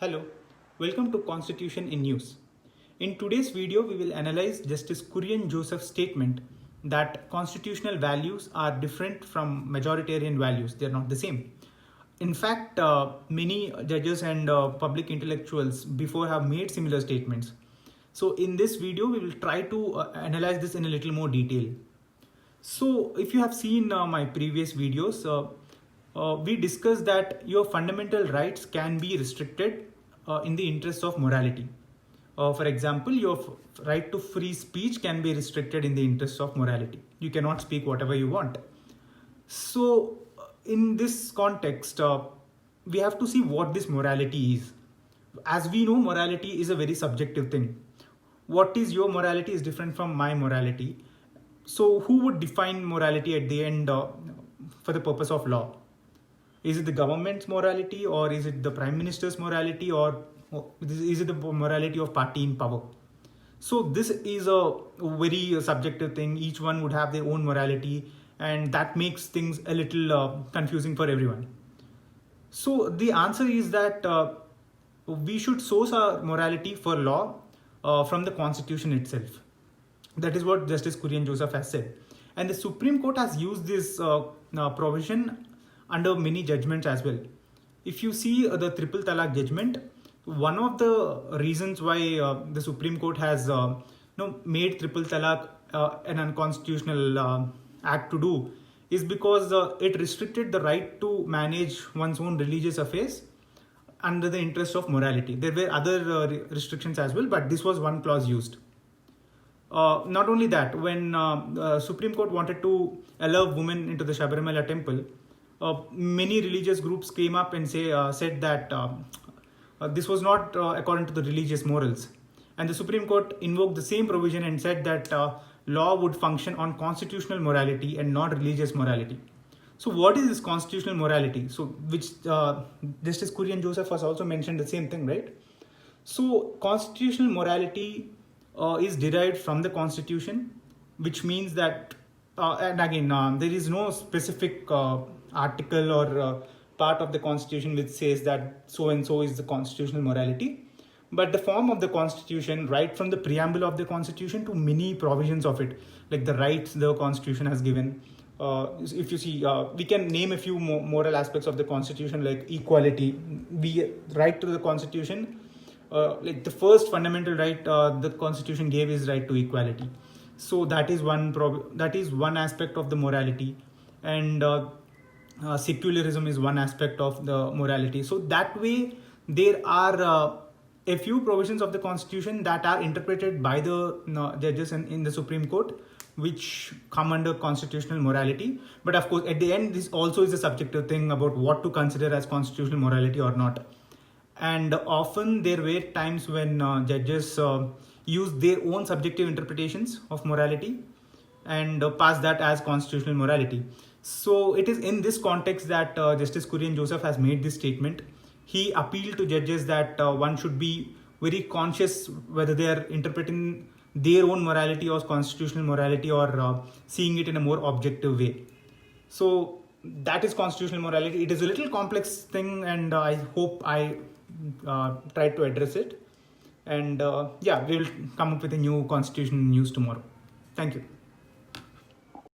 Hello, welcome to Constitution in News. In today's video, we will analyze Justice Kurian Joseph's statement that constitutional values are different from majoritarian values. They are not the same. In fact, many judges and public intellectuals before have made similar statements. So in this video, we will try to analyze this in a little more detail. So if you have seen my previous videos, we discussed that your fundamental rights can be restricted in the interest of morality. For example, your right to free speech can be restricted in the interest of morality. You cannot speak whatever you want. So in this context, we have to see what this morality is. As we know, morality is a very subjective thing. What is your morality is different from my morality. So who would define morality at the end for the purpose of law? Is it the government's morality, or is it the prime minister's morality, or is it the morality of party in power? So this is a very subjective thing. Each one would have their own morality, and that makes things a little confusing for everyone. So the answer is that we should source our morality for law from the Constitution itself. That is what Justice Kurian Joseph has said. And the Supreme Court has used this provision under many judgments as well. If you see the Triple Talaq judgment, one of the reasons why the Supreme Court has made Triple Talaq an unconstitutional act to do is because it restricted the right to manage one's own religious affairs under the interest of morality. There were other restrictions as well, but this was one clause used. Not only that, when Supreme Court wanted to allow women into the Sabarimala temple, many religious groups came up and said that this was not according to the religious morals. And the Supreme Court invoked the same provision and said that law would function on constitutional morality and not religious morality. So what is this constitutional morality? So which Justice Kurian Joseph has also mentioned the same thing, right? So constitutional morality is derived from the Constitution, which means that, and again, there is no specific article or part of the Constitution which says that so and so is the constitutional morality. But the form of the Constitution, right from the preamble of the Constitution to many provisions of it, like the rights the Constitution has given. If you see, we can name a few moral aspects of the Constitution, like equality. We right to the Constitution. Like the first fundamental right the Constitution gave is right to equality. So that is one aspect of the morality, and secularism is one aspect of the morality. So that way there are a few provisions of the Constitution that are interpreted by the judges in the Supreme Court, which come under constitutional morality. But of course, at the end, this also is a subjective thing about what to consider as constitutional morality or not. And often there were times when judges use their own subjective interpretations of morality and pass that as constitutional morality. So it is in this context that Justice Kurian Joseph has made this statement. He appealed to judges that one should be very conscious whether they are interpreting their own morality or constitutional morality, or seeing it in a more objective way. So that is constitutional morality. It is a little complex thing, and I hope I tried to address it. And we will come up with a new constitution news tomorrow. Thank you.